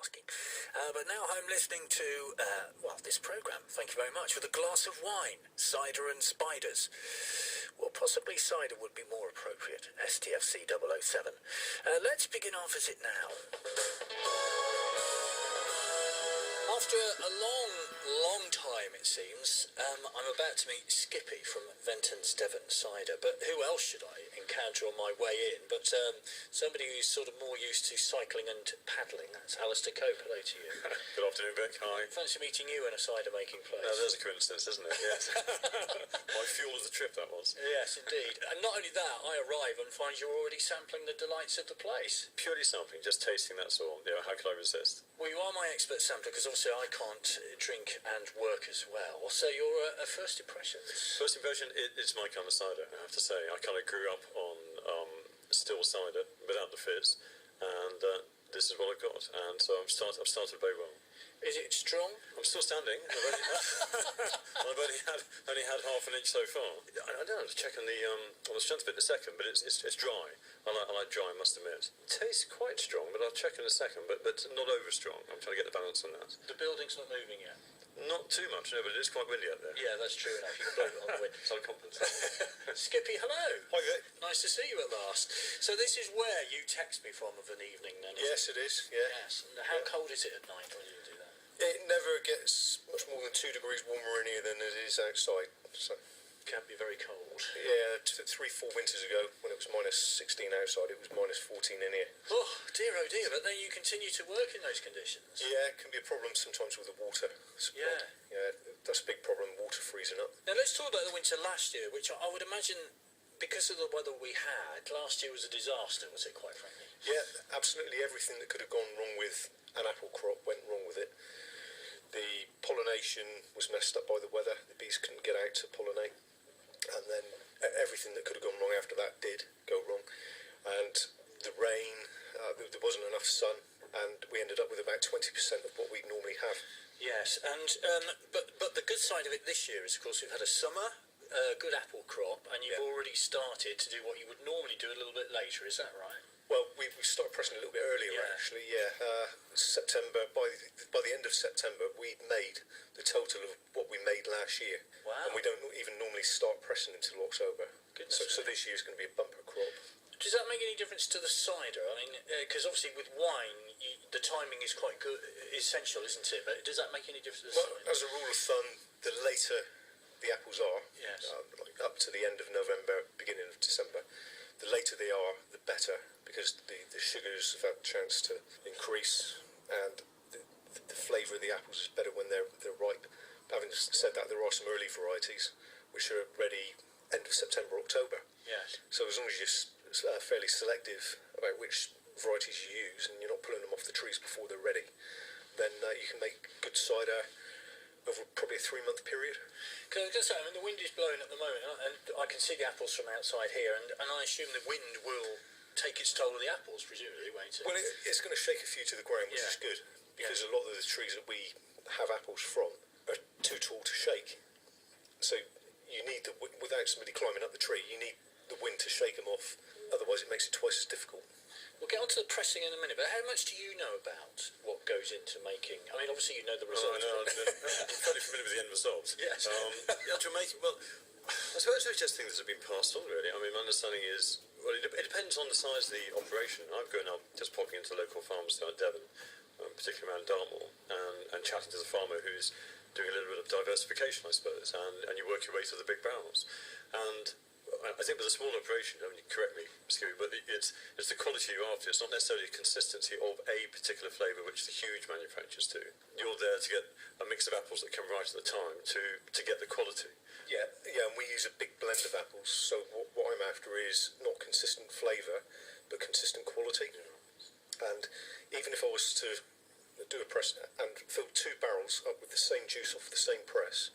asking. But now I'm listening to, this programme, thank you very much, with a glass of wine, cider and spiders. Well, possibly cider would be more appropriate, STFC 007. Let's begin our visit now. After a long time, it seems, I'm about to meet Skippy from Ventons, Devon, Cider. But who else should I encounter on my way in but somebody who's sort of more used to cycling and paddling? That's Alistair Cope. Hello to you. Good afternoon, Vic. Hi. Fancy meeting you in a cider-making place. No, there's a coincidence, isn't it? Yes. My fuel of the trip, that was. Yes, indeed. And not only that, I arrive and find you're already sampling the delights of the place. Purely sampling, just tasting, that's all. You know, how could I resist? Well, you are my expert sampler, because obviously I can't drink and work as well. So your first impressions? First impression, it's my kind of cider, I have to say. I kind of grew up on still cider, without the fizz, and this is what I've got. And so I've started very well. Is it strong? I'm still standing. I've only had half an inch so far. I don't know, I'll check on the strength bit in a second, but it's dry. I like dry, I must admit. It tastes quite strong, but I'll check in a second, but not over strong. I'm trying to get the balance on that. The building's not moving yet? Not too much, no, but it is quite windy out there. Yeah, that's true enough. You can blow it on the wind. So I compensate. Skippy, hello. Hi, Vic. Nice to see you at last. So this is where you text me from of an evening, then? Yes, it is, yeah. Yes. And how cold is it at night when you do that? It never gets much more than 2 degrees warmer in here than it is outside. So, Can be very cold. yeah, 3-4 winters ago, when it was minus 16 outside, it was minus 14 in here. Oh dear, but then you continue to work in those conditions. Yeah, it can be a problem sometimes with the water supply. Yeah, that's a big problem, water freezing up. Now let's talk about the winter last year, which I would imagine, because of the weather we had, last year was a disaster, was it, quite frankly? Yeah, absolutely everything that could have gone wrong with an apple crop went wrong with it. The pollination was messed up by the weather. The bees couldn't get out to pollinate. And then everything that could have gone wrong after that did go wrong. And the rain, there wasn't enough sun, and we ended up with about 20% of what we normally have. Yes, and but the good side of it this year is, of course, we've had a summer, a good apple crop, and you've already started to do what you would normally do a little bit later, is that right? Well, we started pressing a little bit earlier, actually, September, by the end of September, we'd made the total of what we made last year. Wow. And we don't even normally start pressing until October. So this year's going to be a bumper crop. Does that make any difference to the cider? I mean, because obviously with wine, the timing is quite good, essential, isn't it? But does that make any difference to the cider? As a rule of thumb, the later the apples are, like up to the end of November, beginning of December, the later they are, the better, because the sugars have had a chance to increase, and the flavour of the apples is better when they're ripe. Having said that, there are some early varieties which are ready end of September, October. Yes. So as long as you're fairly selective about which varieties you use, and you're not pulling them off the trees before they're ready, then you can make good cider over probably a 3-month period. Because I was going to say, I mean, the wind is blowing at the moment, and I can see the apples from outside here, and I assume the wind will take its toll of the apples, presumably, won't it? Well, it's going to shake a few to the ground, which is good, because a lot of the trees that we have apples from are too tall to shake. So you need without somebody climbing up the tree, you need the wind to shake them off, otherwise it makes it twice as difficult. We'll get on to the pressing in a minute, but how much do you know about what goes into making? I mean, obviously you know the results. I'm fairly familiar with the end result. Yes. To make it, well, I suppose it's just things that have been passed on, really. I mean, my understanding is, well, it depends on the size of the operation. I've grown up just popping into local farms down at Devon, particularly around Dartmoor, and chatting to the farmer who's doing a little bit of diversification, I suppose, and you work your way through the big barrels. And I think with a small operation, I mean, correct me, Skippy, but it's the quality you're after. It's not necessarily the consistency of a particular flavour, which the huge manufacturers do. You're there to get a mix of apples that come right at the time to get the quality. Yeah, and we use a big blend of apples, so what I'm after is not consistent flavour, but consistent quality. And even if I was to do a press and fill 2 barrels up with the same juice off the same press,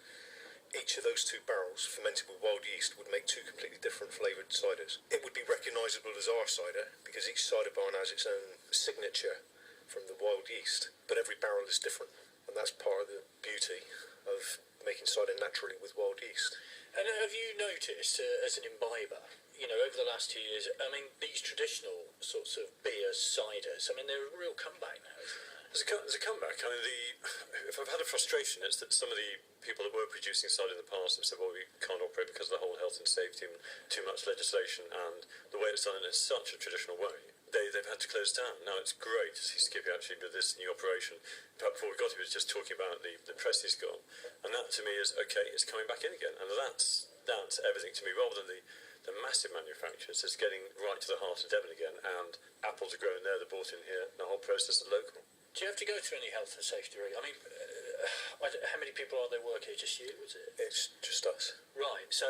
each of those 2 barrels fermented with wild yeast would make 2 completely different flavoured ciders. It would be recognisable as our cider because each cider barn has its own signature from the wild yeast, but every barrel is different, and that's part of the beauty of making cider naturally with wild yeast. And have you noticed, as an imbiber, you know, over the last 2 years, I mean, these traditional sorts of beers, ciders, I mean, they're a real comeback now, isn't there? There's a comeback. I mean, if I've had a frustration, it's that some of the people that were producing cider in the past have said, well, we can't operate because of the whole health and safety and too much legislation, and the way it's done in such a traditional way. They've had to close down. Now, it's great to see Skippy actually with this new operation. In fact, before we got here, he was just talking about the press he's got. And that, to me, is, okay, it's coming back in again. And that's everything to me, rather than the massive manufacturers. It's getting right to the heart of Devon again, and apples are growing there, they're bought in here, and the whole process is local. Do you have to go through any health and safety? I mean, how many people are there working? Just you, is it? It's just us. Right. So,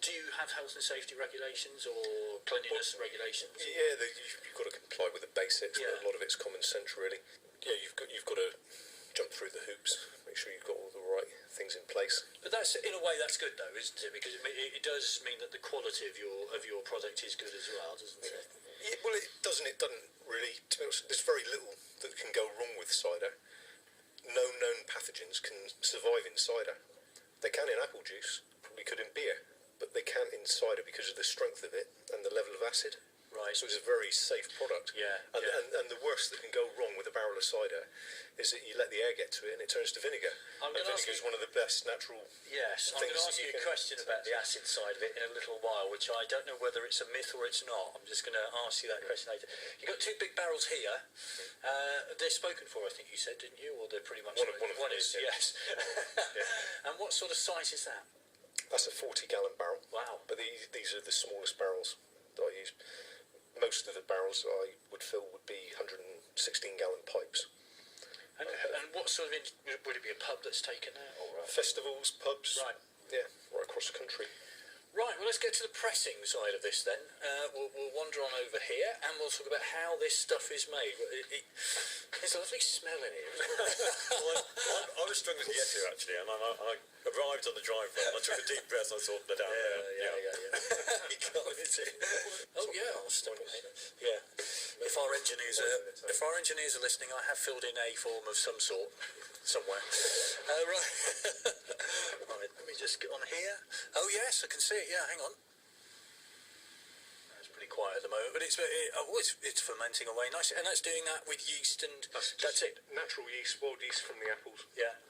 do you have health and safety regulations or cleanliness regulations? Yeah, you've got to comply with the basics, Yeah. but a lot of it's common sense, really. Yeah, you've got to jump through the hoops, make sure you've got all the right things in place. But that's, in a way, that's good though, isn't it? Because it does mean that the quality of your product is good as well, doesn't it? Yeah, well, it doesn't really. To be honest, there's very little that can go wrong with cider. No known pathogens can survive in cider. They can in apple juice, probably could in beer, but they can't in cider because of the strength of it and the level of acid. Right. So it's a very safe product. Yeah. And the worst that can go wrong with a barrel of cider is that you let the air get to it and it turns to vinegar. I'm And gonna ask vinegar is you- one of the best natural. Yes, I'm going to ask you a question about the acid side of it in a little while, which I don't know whether it's a myth or it's not. I'm just going to ask you that question later. You've got two big barrels here. They're spoken for, I think you said, didn't you? Or they're pretty much... One of them is, is, yeah. yes. And what sort of size is that? That's a 40-gallon barrel. Wow. But these are the smallest barrels that I use. Most of the barrels I would fill would be 116-gallon pipes. And what sort of... would it be a pub that's taken that? Or Festivals, pubs, Right. Yeah, right across the country. Right, well, let's get to the pressing side of this then. We'll wander on over here and we'll talk about how this stuff is made. There's a lovely smell in here. I was struggling to get here, actually, and I arrived on the driveway, and I took a deep breath, and I thought, they're down there. Yeah. You can't, is it? Oh, yeah, I'll stop it. Yeah. If our engineers are listening, I have filled in a form of some sort somewhere. Right. Right, let me just get on here. Oh, yes, I can see it. Yeah, hang on. It's pretty quiet at the moment, but it's fermenting away nicely, and that's doing that with yeast, and that's it. Natural yeast, wild yeast from the apples. Yeah.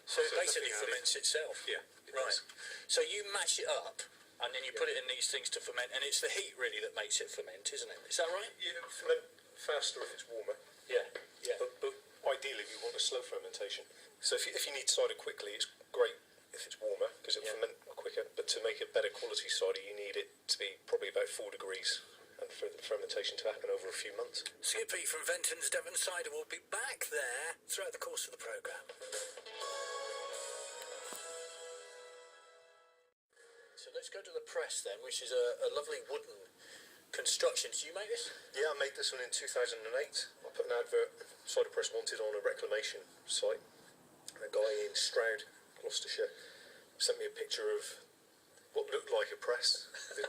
So it So basically nothing ferments itself. Yeah, it Right. does. So you mash it up, and then you put it in these things to ferment, and it's the heat really that makes it ferment, isn't it? Is that right? Yeah, ferment faster if it's warmer. Yeah. Yeah. But ideally, we want a slow fermentation. So if you need cider quickly, it's great if it's warmer because it'll ferment quicker. But to make a better quality cider, you need it to be probably about 4 degrees, and for the fermentation to happen over a few months. Skippy from Ventons Devon Cider will be back there throughout the course of the programme. So let's go to the press then, which is a lovely wooden construction. Did you make this? Yeah, I made this one in 2008. I put an advert, cider press wanted, on a reclamation site. A guy in Stroud, Gloucestershire, sent me a picture of what looked like a press,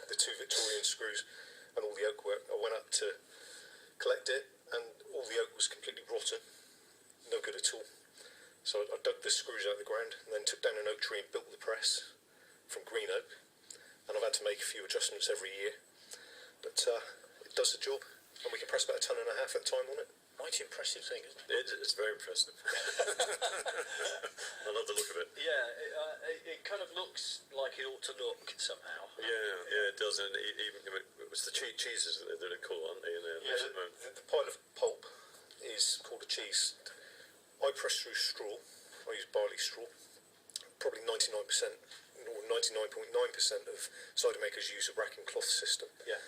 the two Victorian screws and all the oak work. I went up to collect it, and all the oak was completely rotten, no good at all. So I dug the screws out of the ground and then took down an oak tree and built the press from green oak, and I've had to make a few adjustments every year, but it does the job, and we can press about 1.5 tons at a time on it. Mighty impressive thing, isn't it? It's very impressive. I love the look of it. Yeah, it kind of looks like it ought to look somehow. Yeah, it does, and even it was the cheeses that they're called, aren't they? The pile of pulp is called a cheese. I press through straw. I use barley straw. Probably 99% or 99.9% of cider makers use a rack and cloth system. Yeah.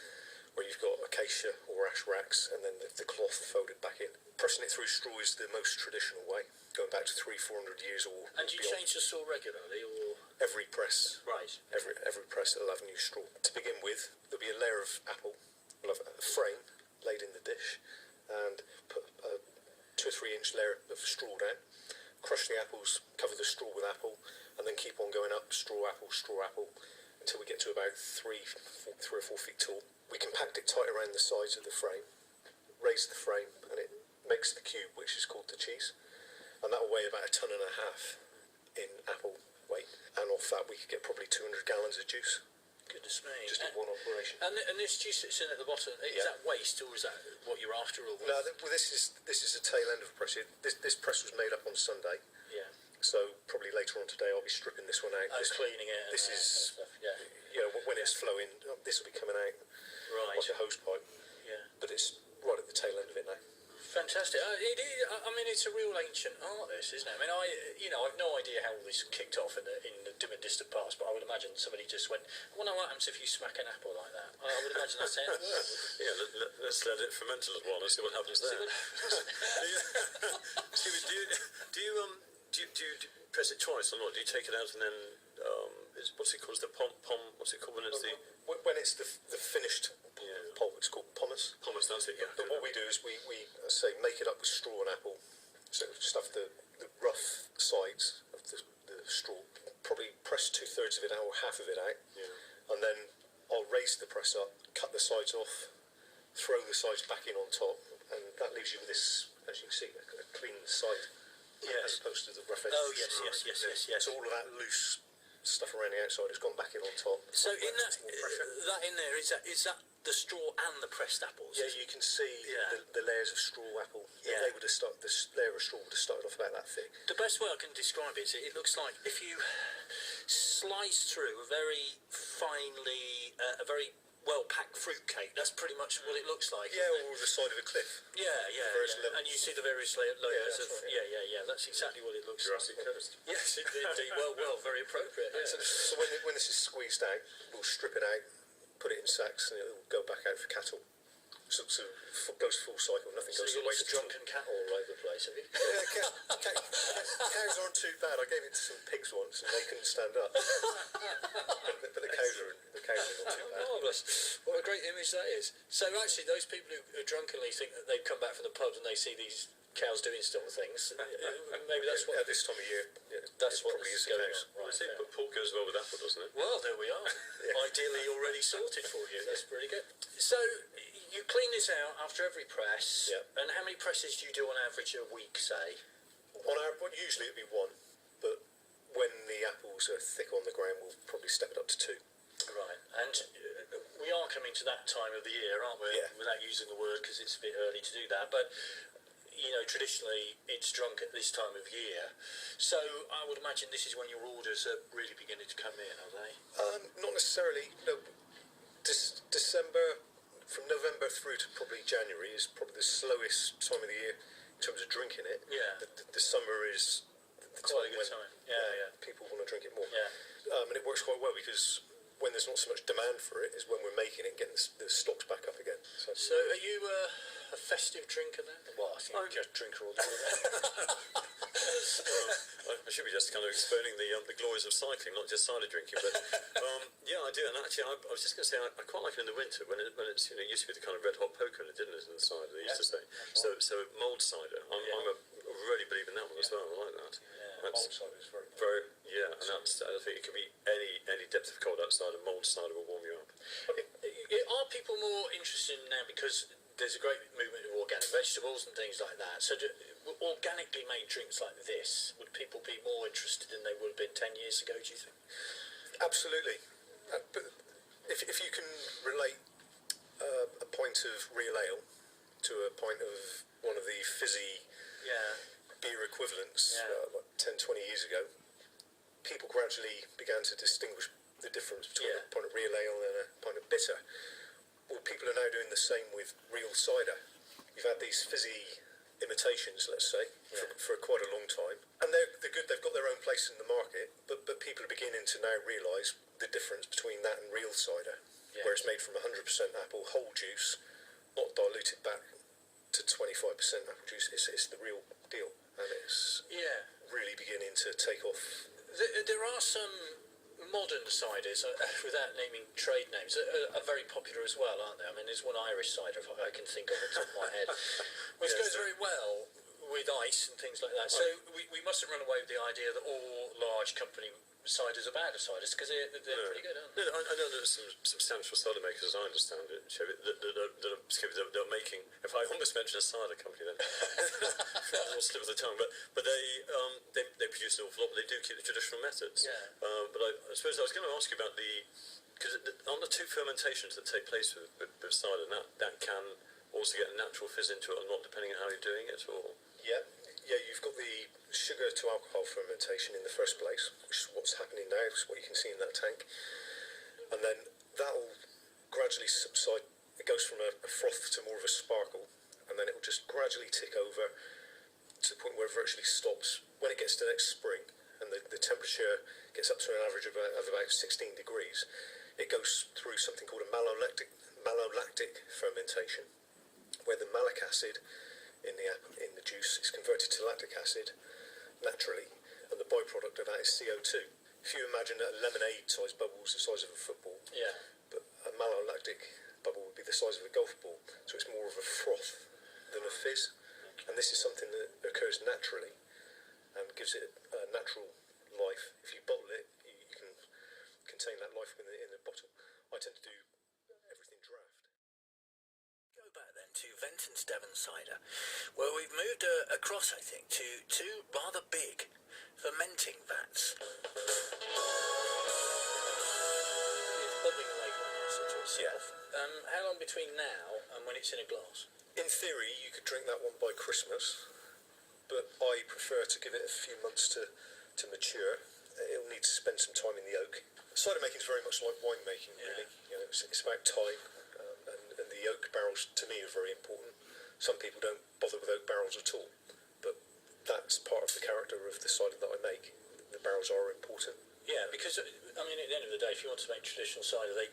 Where you've got acacia or ash racks and then the cloth folded back in. Pressing it through straw is the most traditional way, going back to 300-400 years or And do you beyond. change the straw regularly, or...? Every press. Right. Every press will have new straw. To begin with, there'll be a layer of apple. We'll have a frame laid in the dish and put a 2 or 3 inch layer of straw down. Crush the apples, cover the straw with apple, and then keep on going up straw apple, until we get to about 3 or 4 feet tall. We compact it tight around the sides of the frame, raise the frame, and it makes the cube, which is called the cheese. And that will weigh about 1.5 tons in apple weight. And off that we could get probably 200 gallons of juice. Goodness me. just in one operation. And this juice that's in at the bottom, is that waste or is that what you're after? Or No, this is the tail end of the press. This press was made up on Sunday. Yeah. So probably later on today I'll be stripping this one out. Cleaning it. This is stuff. Yeah. When it's flowing, this will be coming out like a hose pipe. Yeah. But it's right at the tail end of it now. Fantastic. It's a real ancient art, this, isn't it? I mean, I've no idea how all this kicked off in the dim and distant past, but I would imagine somebody just went, I wonder what happens if you smack an apple like that. I would imagine that's it. Yeah, let's let it ferment a little while and see what happens there. Do you press it twice or not? Do you take it out and then what's it called? The pom? What's it called when it's when it's the finished pulp? It's called pomace. Pomace, that's it. Yeah. But what we do is we say make it up with straw and apple. So stuff the rough sides of the straw. Probably press 2/3 of it out or half of it out. Yeah. And then I'll raise the press up, cut the sides off, throw the sides back in on top, and that leaves you with this, as you can see, a clean side. Yes. As opposed to the rough edge. Oh, yes. So all of that loose stuff around the outside has gone back in on top. So in that in there, is that the straw and the pressed apples? Yeah, you can see the layers of straw apple. Yeah. They would have started, this layer of straw would have started off about that thick. The best way I can describe it is it looks like if you slice through a very finely, a very well-packed fruit cake. That's pretty much what it looks like. Yeah, or the side of a cliff. Yeah. And you see the various layers of... Right, yeah. That's exactly what it looks Jurassic like. Coast. Yes, indeed. Well, very appropriate. Yeah. So when this is squeezed out, we'll strip it out, put it in sacks, and it'll go back out for cattle. So it goes full cycle. Nothing goes to you've got waste. lots of drunken cattle all over the place, have you? Yeah, cows aren't too bad. I gave it to some pigs once, and they couldn't stand up. but the cows are not too bad. Marvellous. What a great image that is. So actually, those people who drunkenly think that they've come back from the pub and they see these cows doing still things, maybe that's what... At this time of year, that's what probably is going the case. on. Right, I think pork goes well with apple, doesn't it? Well, there we are. Ideally already sorted for you. That's pretty good. So you clean this out after every press. Yeah. And how many presses do you do on average a week, say? On average, usually it'd be one, but when the apples are thick on the ground, we'll probably step it up to two. Right. And we are coming to that time of the year, aren't we? Yeah. Without using the word, because it's a bit early to do that. But traditionally it's drunk at this time of year. So I would imagine this is when your orders are really beginning to come in, are they? Not necessarily. No. December, from November through to probably January, is probably the slowest time of the year in terms of drinking it. Yeah. The summer is the Quite a good when time. Yeah. people want to drink it more. Yeah. And it works quite well because when there's not so much demand for it is when we're making it and getting the stocks back up again. So are you a festive drinker then? Well, I think I'm just drinker all the way. I should be just kind of explaining the glories of cycling, not just cider drinking. But yeah, I do. And actually, I was just going to say, I quite like it in the winter when it's it used to be the kind of red hot poker, and it didn't, in the cider. They used to say so mulled cider. I'm a really believe in that one as well. I like that. Mulled cider is very and I think it can be any depth of cold outside, and mulled cider will warm you up. Are people more interested now because there's a great movement of organic vegetables and things like that? So organically made drinks like this, would people be more interested than they would have been 10 years ago, do you think? Absolutely. But if you can relate a pint of real ale to a pint of one of the fizzy beer equivalents like 10, 20 years ago, people gradually began to distinguish the difference between a pint of real ale and a pint of bitter. Well, people are now doing the same with real cider. You've had these fizzy imitations, let's say, for quite a long time, and they're good. They've got their own place in the market, but people are beginning to now realise the difference between that and real cider, where it's made from 100% apple whole juice, not diluted back to 25% apple juice. It's the real deal, and it's really beginning to take off. There are some modern ciders, without naming trade names, are very popular as well, aren't they? I mean, there's one Irish cider I can think of on the top of my head, which goes very well with ice and things like that. So we mustn't run away with the idea that all large company ciders are bad ciders, because they're pretty good, aren't they? No, I know there's some substantial cider makers, as I understand it, that are making. If I almost mentioned a cider company, then slip of the tongue, but they produce an awful lot, but they do keep the traditional methods. Yeah. But I suppose I was going to ask you about because on the two fermentations that take place with cider, that can also get a natural fizz into it, or not, depending on how you're doing it, or... Yeah, you've got the sugar to alcohol fermentation in the first place, which is what's happening now, it's what you can see in that tank. And then that'll gradually subside. It goes from a froth to more of a sparkle, and then it will just gradually tick over to the point where it virtually stops. When it gets to next spring, and the temperature gets up to an average of about 16 degrees, it goes through something called a malolactic fermentation, where the malic acid in the juice is converted to lactic acid naturally, and the byproduct of that is CO2. If you imagine a lemonade-sized bubble is the size of a football, but a malolactic bubble would be the size of a golf ball, so it's more of a froth than a fizz. And this is something that occurs naturally and gives it a natural life. If you bottle it, you can contain that life in the bottle. I tend to do everything draft. Go back then to Ventons Devon cider, where we've moved across, I think, to two rather big fermenting vats. It's bubbling away quite nicely to itself. How long between now and when it's in a glass? In theory, you could drink that one by Christmas, but I prefer to give it a few months to mature. It'll need to spend some time in the oak. Cider making is very much like wine making, really. It's about time, and the oak barrels to me are very important. Some people don't bother with oak barrels at all, but that's part of the character of the cider that I make. The barrels are important. Yeah, because I mean, at the end of the day, if you want to make traditional cider, they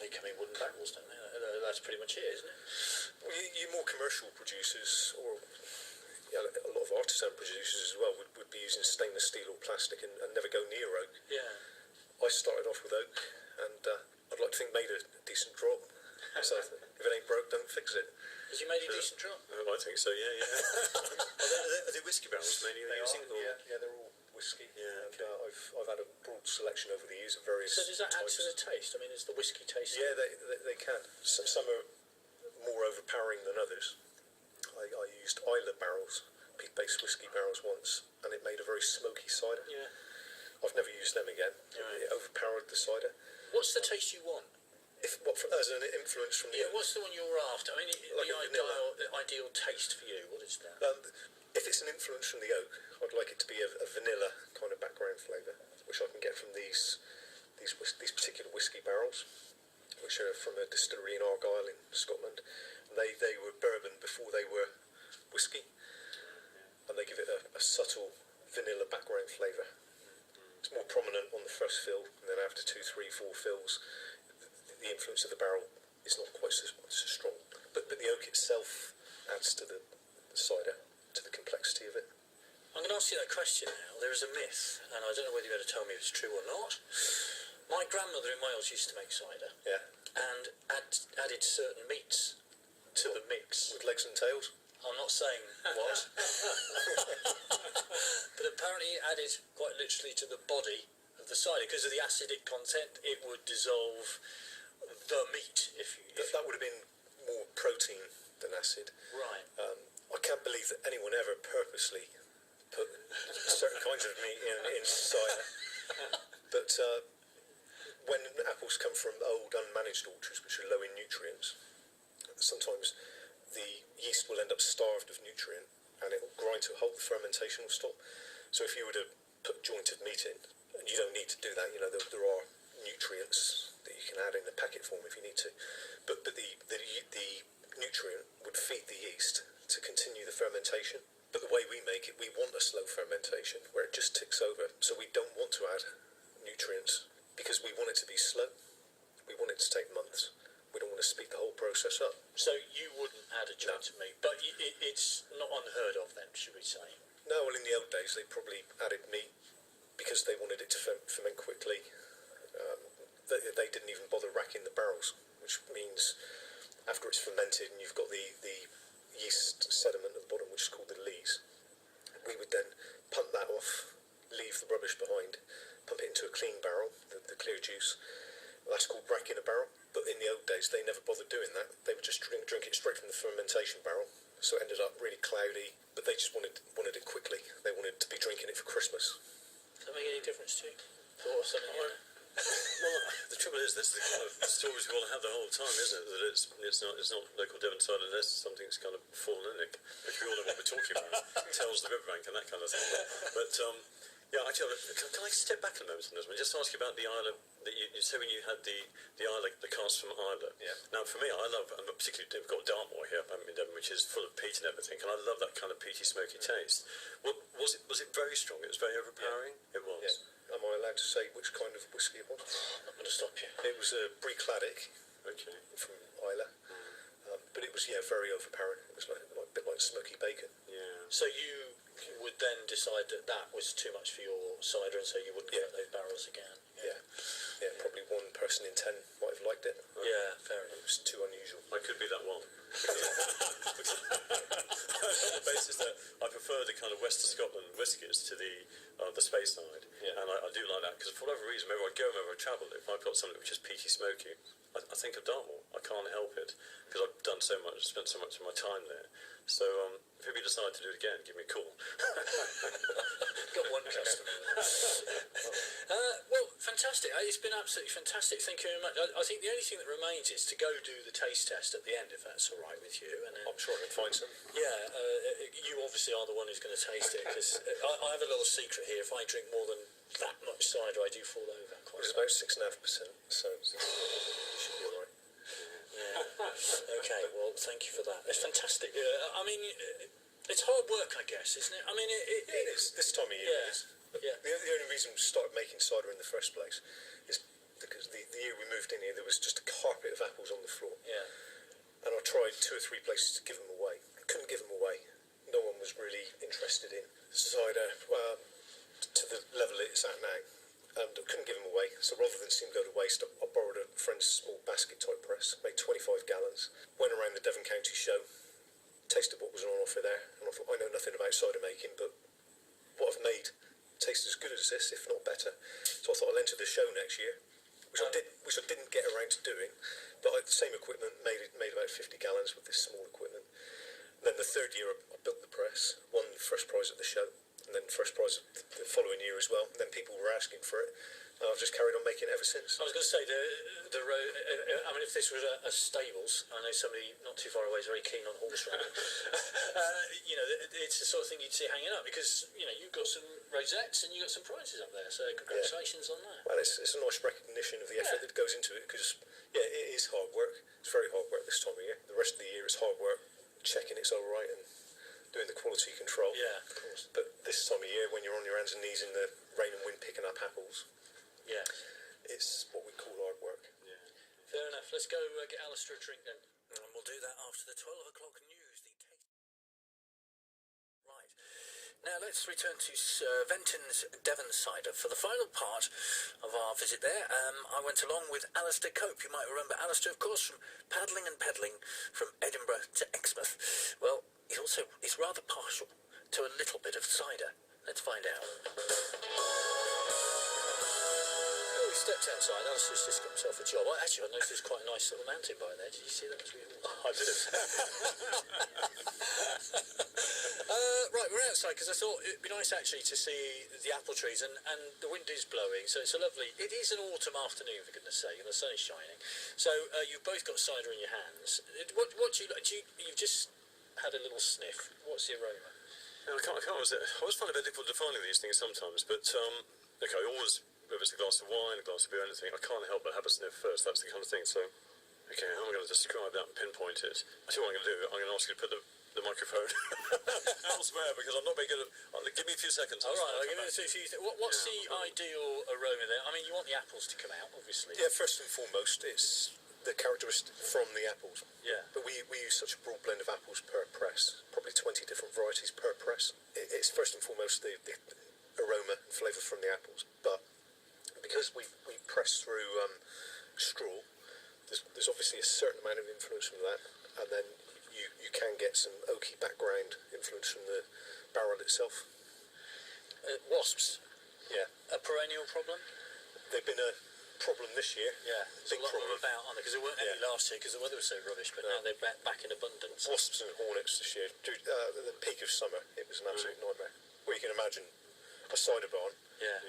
come in wooden barrels, don't they? That's pretty much it, isn't it? Well, you more commercial producers, or a lot of artisan producers as well, would be using stainless steel or plastic and never go near oak. Yeah. I started off with oak, and I'd like to think made a decent drop. So if it ain't broke, don't fix it. Has you made a decent drop? I think so, yeah. Are they whiskey barrels mainly? They are, yeah, they're all whiskey. Yeah, okay. And I've had a broad selection over the years of various. So does that add types. to the taste? I mean, is the whiskey taste? Yeah, they can. Some are more overpowering than others. I used Isla barrels, peat-based whiskey barrels once, and it made a very smoky cider. Yeah. I've never used them again. Right. It overpowered the cider. What's the taste you want? As an influence from the... Yeah, what's the one you're after? I mean, Like the ideal taste for you, what is that? If it's an influence from the oak, I'd like it to be a vanilla kind of background flavour, which I can get from these particular whiskey barrels, which are from a distillery in Argyll in Scotland. And they were bourbon before they were whiskey, and they give it a subtle vanilla background flavour. It's more prominent on the first fill, and then after 2, 3, 4 fills, the influence of the barrel is not quite so strong. But the oak itself adds to the cider, to the complexity of it. I'm going to ask you that question now. There is a myth, and I don't know whether you're going to tell me if it's true or not. My grandmother in Wales used to make cider, and added certain meats to the mix. With legs and tails? I'm not saying what, but apparently it added quite literally to the body of the cider because of the acidic content. It would dissolve the meat. That would have been more protein than acid. Right. I can't believe that anyone ever purposely put certain kinds of meat in cider. But when apples come from old unmanaged orchards, which are low in nutrients, sometimes the yeast will end up starved of nutrient, and it will grind to a halt. The fermentation will stop. So if you were to put jointed meat in, and you don't need to do that, there are nutrients that you can add in the packet form if you need to, but the nutrient would feed the yeast to continue the fermentation. But the way we make it, we want a slow fermentation where it just ticks over, so we don't want to add nutrients because we want it to be slow. We want it to take months. We don't want to speed the whole process up. So you wouldn't add a joint of meat, but it's not unheard of then, should we say? No, well, in the old days they probably added meat because they wanted it to ferment quickly. They didn't even bother racking the barrels, which means after it's fermented and you've got the yeast sediment at the bottom, which is called the lees, we would then punt that off, leave the rubbish behind, pump it into a clean barrel, the clear juice. That's called racking a barrel. But in the old days, they never bothered doing that. They would just drink it straight from the fermentation barrel. So it ended up really cloudy, but they just wanted it quickly. They wanted to be drinking it for Christmas. Does that make any difference to you? Or something like that? Well, the trouble is, this is the kind of stories we want to have the whole time, isn't it? That it's not local Devon cider unless something's kind of fallen in it, which we all know what we're talking about. Tells the riverbank and that kind of thing. But yeah, actually, can I step back a moment on this one? Just ask you about the Isla that you said when you had the Isla, the cast from Isla. Yeah. Now, for me, I'm particularly, we've got Dartmoor here in Devon, which is full of peat and everything, and I love that kind of peaty, smoky taste. Well, was it very strong? It was very overpowering. Yeah. It was. Yeah. Am I allowed to say which kind of whisky it was? I'm not going to stop you. It was a Brie Cladic from Isla, but it was very overpowering. It was like a bit like smoky bacon. Yeah. So you would then decide that was too much for your cider, and so you wouldn't get those barrels again. Yeah. Probably 1 person in 10 might have liked it. Yeah, fair enough. It was too unusual. I could be that one. On the basis that I prefer the kind of West of Scotland whiskies to the Speyside, and I do like that because for whatever reason, wherever I go, wherever I travel, if I've got something which is peaty, smoky, I think of Dartmoor. I can't help it because I've done so much, spent so much of my time there. So if you decide to do it again, give me a call. Got one customer. Well, fantastic. It's been absolutely fantastic. Thank you very much. I think the only thing that remains is to go do the taste test at the end, if that's all right with you. And then, I'm sure I can find some. yeah, you obviously are the one who's going to taste it, because I have a little secret here. If I drink more than that much cider, I do fall over quite It was a lot. about 6.5%, so it should be all right. Yeah. Okay, well, thank you for that. It's fantastic. I mean, it's hard work, I guess, isn't it? I mean, It is. This time of year it is. Yeah. The only reason we started making cider in the first place is because the year we moved in here, there was just a carpet of apples on the floor. Yeah. And I tried 2 or 3 places to give them away. I couldn't give them away. No one was really interested in cider to the level it's at now. And I couldn't give them away. So rather than see them go to waste, I borrowed a friend's small basket type press, made 25 gallons, went around the Devon County show, tasted what was on offer there, and I thought, I know nothing about cider making, but what I've made tastes as good as this, if not better. So I thought I'll enter the show next year, which I didn't get around to doing, but I had the same equipment, made about 50 gallons with this small equipment. And then the third year I built the press, won the first prize at the show, and then first prize the following year as well. And then people were asking for it, and I've just carried on making it ever since. I was going to say, I mean, if this was a stables, I know somebody not too far away is very keen on horse riding. It's the sort of thing you'd see hanging up, because you've got some rosettes and you've got some prizes up there. So congratulations on that. Well, it's a nice recognition of the effort that goes into it, because it is hard work. It's very hard work this time of year. The rest of the year is hard work, checking it's all right and doing the quality control. Yeah, of course. But this time of year, when you're on your hands and knees in the rain and wind picking up apples, it's what we call hard work. Yeah. Fair enough. Let's go get Alistair a drink then. And we'll do that after the 12 o'clock news. Right. Now let's return to Ventons Devon cider for the final part of our visit there. I went along with Alistair Cope. You might remember Alistair, of course, from paddling and peddling from Edinburgh to Exmouth. Well, he's rather partial to a little bit of cider. Let's find out. Oh, he stepped outside. Alistair's just got himself a job. I noticed there's quite a nice little mountain by there. Did you see that? I did. Right, we're outside because I thought it'd be nice actually to see the apple trees, and the wind is blowing, so it's a lovely. It is an autumn afternoon, for goodness sake, and the sun is shining. So you've both got cider in your hands. What do you like? You've just had a little sniff. What's the aroma? I always find it a bit difficult defining these things sometimes, but okay, always, whether it's a glass of wine, a glass of beer, anything, I can't help but have a sniff first. That's the kind of thing. So, okay, how am I going to describe that and pinpoint it? I see what I'm going to do. I'm going to ask you to put the microphone elsewhere, because I'm not very good at. Give me a few seconds. All right, I'll give it a few. What's the ideal aroma there? I mean, you want the apples to come out, obviously. Yeah, first and foremost, it's the characteristic from the apples. Yeah. But we use such a broad blend of apples per press, probably 20 different varieties per press. It's first and foremost the aroma and flavour from the apples. But because we press through straw, there's obviously a certain amount of influence from that, and then you can get some oaky background influence from the barrel itself. Wasps. Yeah. A perennial problem? They've been a problem this year. Yeah, there's Big a lot of problem. them about, aren't there? Because there weren't any Yeah. last year because the weather was so rubbish, but now they're back in abundance. Wasps and hornets this year. The peak of summer, it was an absolute nightmare. Well, you can imagine a cider barn Yeah.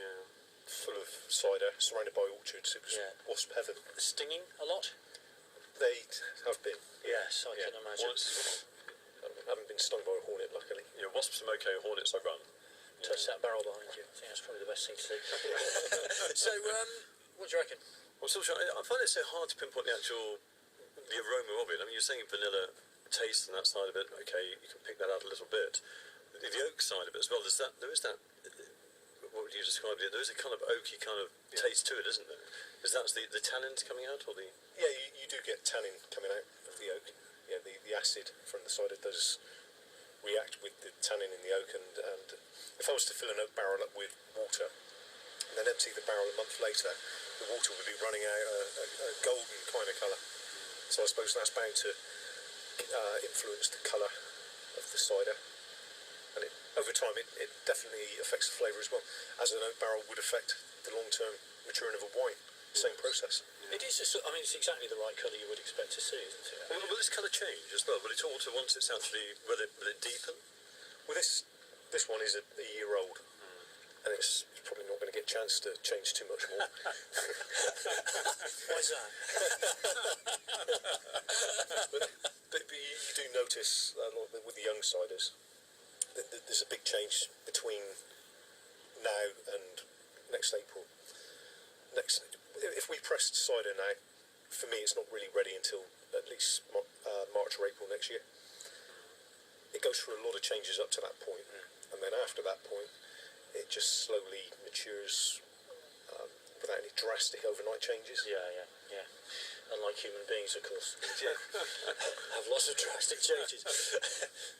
full of cider, surrounded by orchards. It was Yeah. wasp heaven. Stinging a lot? They have been. Yes, I can imagine. I haven't been stung by a hornet, luckily. Yeah, wasps are okay, hornets I run. Touch that barrel behind you. I think that's probably the best thing to do. So, what do you reckon? Well, I find it so hard to pinpoint the aroma of it. I mean, you're saying vanilla taste and that side of it. Okay, you can pick that out a little bit. The oak side of it as well. There is that. What would you describe it? There is a kind of oaky kind of taste to it, isn't there? Is that the tannins coming out, or the? Yeah, you do get tannin coming out of the oak. Yeah, the acid from the cider does react with the tannin in the oak, and if I was to fill an oak barrel up with water and then empty the barrel a month later, the water would be running out a golden kind of colour. So I suppose that's bound to influence the colour of the cider, and over time it definitely affects the flavour as well, as an oak barrel would affect the long-term maturing of a wine. Same process. It is. It's exactly the right colour you would expect to see, isn't it? Will this colour change as well? Will it alter once it's actually? Will it deepen? Well, this one is a year old, and it's probably not going to get a chance to change too much more. Why is that? but you do notice with the young ciders that there's a big change between now and next April. If we pressed cider now, for me it's not really ready until at least March or April next year. It goes through a lot of changes up to that point, and then after that point it just slowly matures without any drastic overnight changes. Yeah. Unlike human beings, of course. Have lots of drastic changes.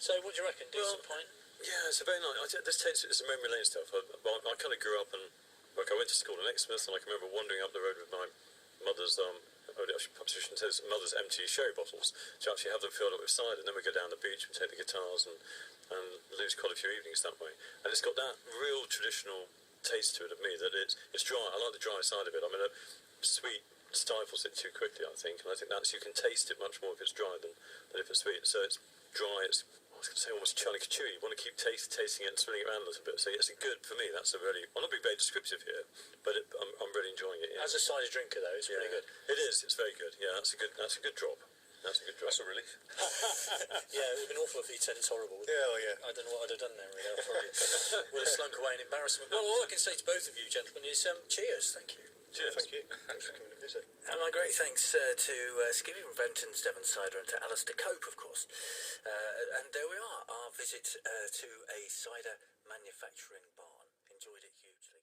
So, what do you reckon? Decent pint? Yeah, it's a very nice. This tastes. It's a memory lane stuff. I kind of grew up and. Like I went to school in Exmouth, and I can remember wandering up the road with my mother's mother's empty sherry bottles to actually have them filled up with cider, and then we go down the beach and take the guitars and lose quite a few evenings that way. And it's got that real traditional taste to it of me that it's dry. I like the dry side of it. I mean, sweet stifles it too quickly, I think, and I think that's you can taste it much more if it's dry than if it's sweet. So it's dry. It's I was going to say almost Charlie Couture. You want to keep tasting it and spinning it around a little bit. So it's a good for me. That's a really. I'm not being very descriptive here, but I'm really enjoying it. Yeah. As a cider drinker, though, it's pretty good. It is. It's very good. Yeah, that's a good drop. That's a good drop. That's a relief. Yeah, it would have been awful if he'd said it's horrible. Yeah. I don't know what I'd have done there, really. I probably would have slunk away in embarrassment. Well, all I can say to both of you, gentlemen, is cheers. Thank you. Cheers. Thank you. Thanks for coming to visit. And my great thanks to Skippy from Ventons, Devon Cider, and to Alistair Cope, of course. And there we are, our visit to a cider manufacturing barn. Enjoyed it hugely.